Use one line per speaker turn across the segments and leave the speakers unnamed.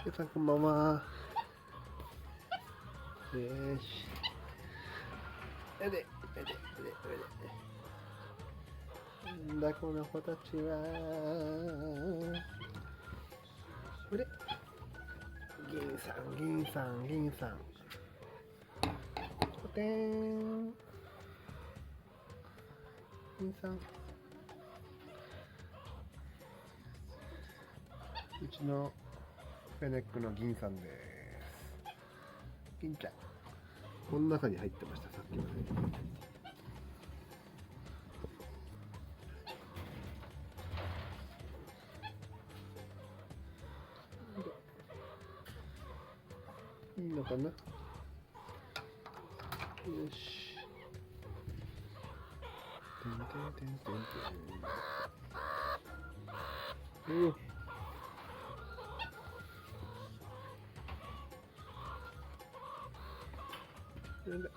皆さんこんばんは。よし。なんだこの子たちは。あれ銀さん、銀さん、銀さん。おてーん。銀さん。うちのフェネックの銀さんです。銀ちゃん。この中に入ってました、さっきまで。いいのかな。よし。てんてんてんてんてん。なんだ。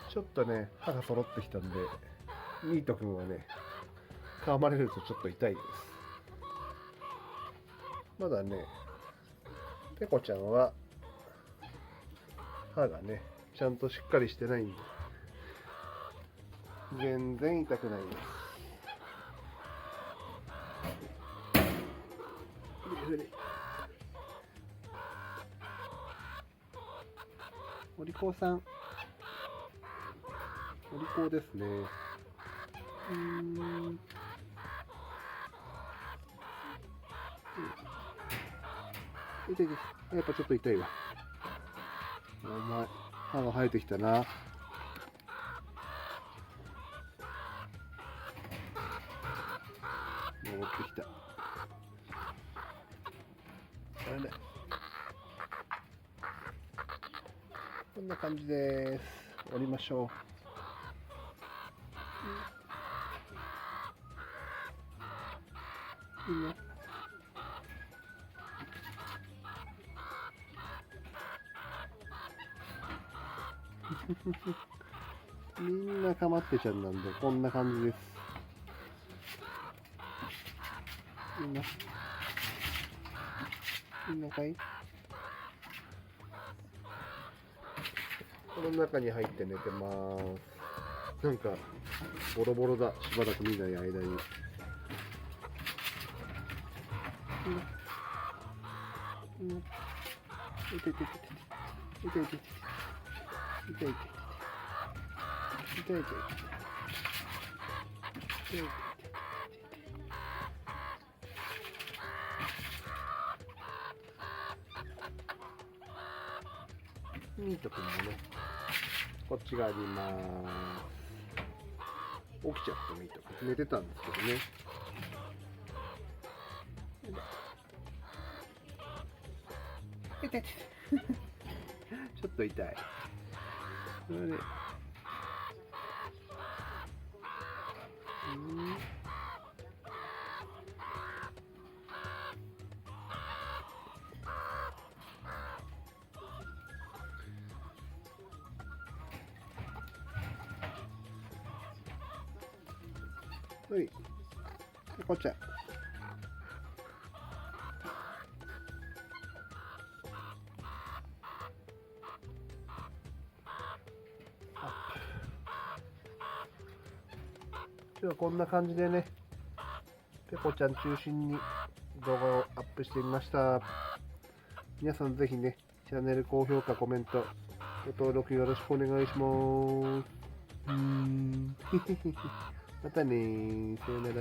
ちょっとね、歯が揃ってきたんで、ミート君はね、噛まれるとちょっと痛いです。まだね、ペコちゃんは歯がね、ちゃんとしっかりしてないんで、全然痛くないです。お利口さん、お利口ですね。痛いです。やっぱちょっと痛いわ。お前、歯が生えてきたな。登ってきた。あれ。こんな感じです。降りましょう。いいね。みんなかまってちゃんなんで、こんな感じです。みんな。みんなかい？この中に入って寝てます。なんか、ボロボロだ。しばらく見ない間に。痛い痛い痛い痛い痛い痛い痛い痛い痛い痛い痛い痛い痛い痛い痛い。ミート君もね、こっち側にいます。起きちゃったミート君。寝てたんですけどね。痛い痛い。ちょっと痛い。それで、はい。こっちゃん。今日はこんな感じでね、ペコちゃん中心に動画をアップしてみました。皆さんぜひね、チャンネル高評価、コメント、ご登録よろしくお願いします。またねー。さよなら。